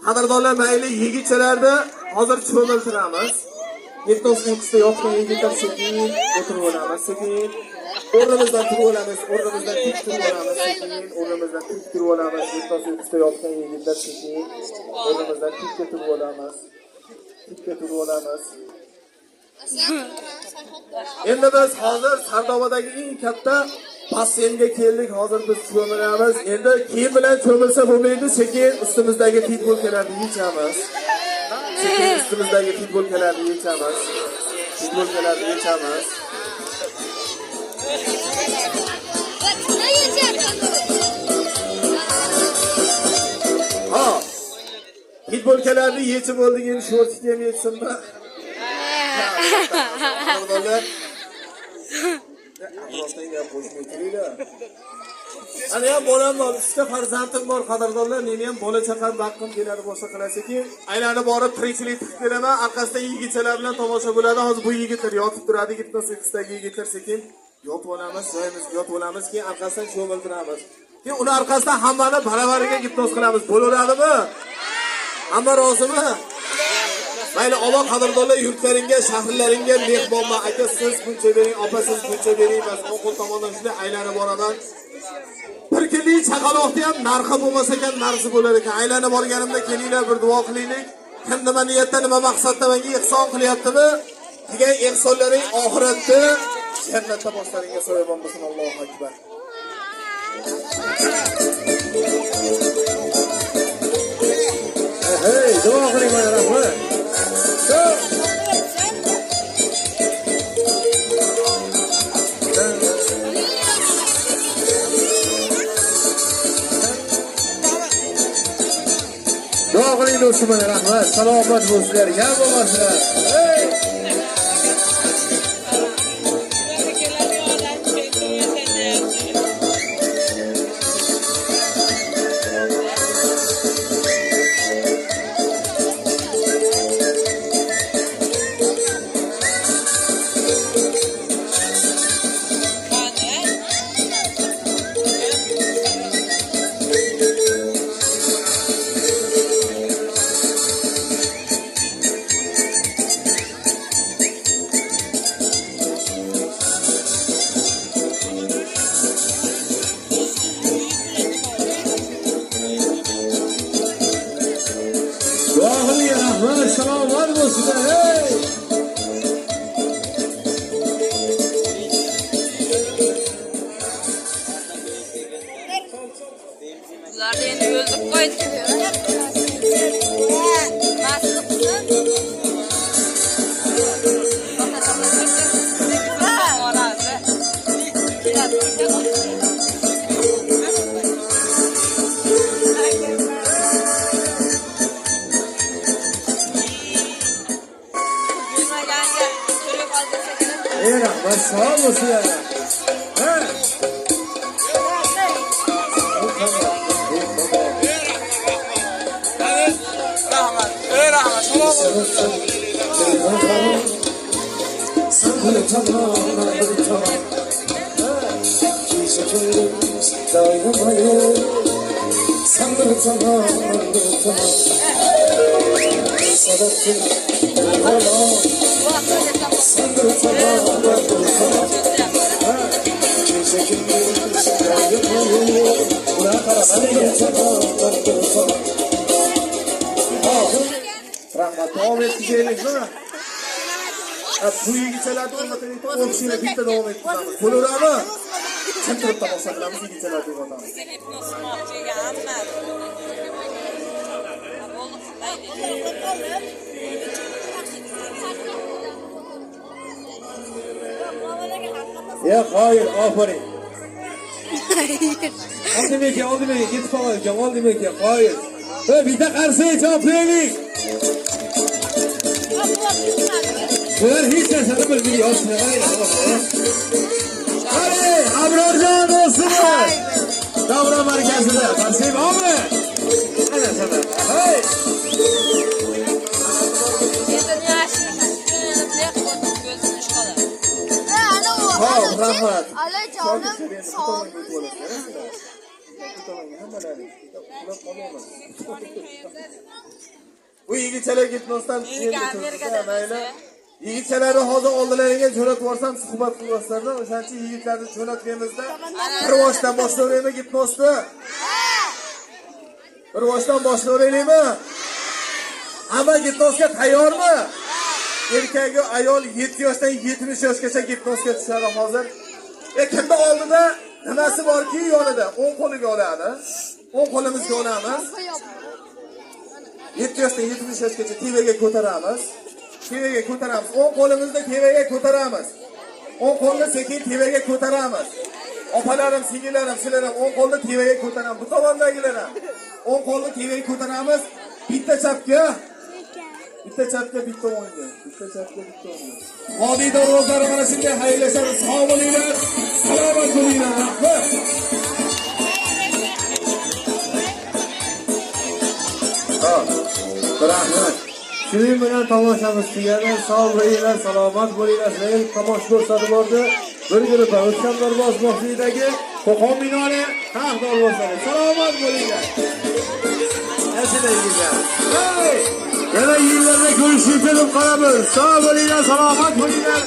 Qadrdonlar, mayli yigitchalarda hozir cho'miltiramiz. Yetnosning ustida yotgan yigitlar sekin o'tirib olamiz, sekin. O'rnimizdan turib olamiz, o'rnimizdan tik turib olamiz, sekin. O'rnimizdan tik turib olamiz. Yetnosning ustida yotgan yigitlar sekin. O'rnimizdan tikka turib olamiz. Tikka turib olamiz. Endi biz hozir Sardobadagi eng katta basseynga keldik. Hozir biz cho'milamiz. Endi kiyim bilan cho'milsa bo'lmaydi, sekin ustimizdagi futbolkalarni yechamiz. Sekin ustimizdagi futbolkalarni yechamiz. Futbolkalarni yechamiz. Ha. Futbolkalarni yechib bo'ldik, endi shortni ham yechsinmi? Qadrdonlar. Atrofdagi qo'shni kelinglar. Ana ham bolam bor, 3 ta farzandim bor qadrdonlar. Meni ham bola chaqam baqqim keladi, boshqa qilasiz-ki, aylanib borib tirikchilik qilib kelaman. Orqasida yigitchalar bilan tomosha bo'ladi. Hozir bu yigitlar yotib turadi, Gipnosdagi yigitlar sekin yotib olamiz, joyimizga yotib olamiz, keyin orqasidan cho'miltiramiz. Keyin ular orqasidan hammani baravariga gipnoz qilamiz. Bo'laveradimi? Hamma rozimi? Mayli, ovoq qadrdonlar, yurtlaringga, shaharlaringga mehmonman. Aka siz buncha bering, opa siz buncha bering, bas o'qil tomondan shunday aylanib boraman. Bir kunlik chaqaloqni ham narxi bo'lmasa ekan, narxi bo'lar ekan. Aylanib borganimda kelinglar, bir duo qilaylik. Kim nima niyatda, nima maqsadda menga ihson qilyaptimi? Degan ihsonlaring oxiratda jannatda boshlaringga soyabon bo'lsin. Allohu akbar. Hey, duo qiling mana rahmat. Duo qiling do'stim, rahmat. Salomat bo'lsinlar, kam bo'lmasinlar. Hey! Selamat olsun. Hey! Bunlar da yeni öldük koyduk. Nasıl kızım? Rahmat, sağ olasın ya. He? Rahmat, devam edeceğiniz mi? Bu yigitchalarni o'rnatib o'qishini bitta davom ettiramiz. Bo'laverami? Chaqirib tomoshalarimiz yigitchalarni o'rnatamiz. Ya hayır, aferin. Oldu beki, git falan, oldu beki, hayır. Bir de karşıya cevap verin. Bunlar hiç yaşadı mı biliyor musun? Hadi, Abrarcan olsunlar. Davran merkezinde, karşıyım abi. Hadi sana, hey. Rahmat. Ala canım sağ olun. Bu yigitchalar gitmasdan mayli. Yigitchalarni hozir oldilariga jo'natib yuborsam suhbat qilmaslardan, o'shancha yigitlarni jo'natganimizda bir boshdan boshlayveraymi gitmasni? Bir boshdan boshlayveraylikmi? Hamma gitmasga tayyormi? Erkagi ayol 7 yoshdan 70 yoshgacha gitmasga tushadi hozir. Kimda oldida nimasi borki yonida? O'ng qo'liga oladi. O'ng qo'limizga olamiz. 7 yoshdan 70 yoshgacha tevaga ko'taramiz. Tevaga ko'taramiz. O'ng qo'limizni tevaga ko'taramiz. O'ng qo'lni sekin tevaga ko'taramiz. Opalarim, singillarim, sizlar ham o'ng qo'lni tevaga ko'taramiz. Bu tomondagilar ham. O'ng qo'lni tevaga ko'taramiz. Bitta chapga, bitta o'ngga. Bitta chapga, bitta o'ngga. Vodiy darvozalari mana shunday xayrlashadi. Sog' bo'linglar, salomat bo'linglar. Rahmat. Rahmat. Shuning bilan tomoshamiz tugadi. Sog' bo'linglar, salomat bo'linglar. Sizlarga tomosha ko'rsatib bordi. Bir guruh o'tgan darvoz boshidagi Qo'qon minori taq darvozalari. Salomat bo'linglar. Yashayinglar. Hey! Yana yillarda ko'rishib kelib qolamiz. Sog' bo'linglar, salomat bo'linglar.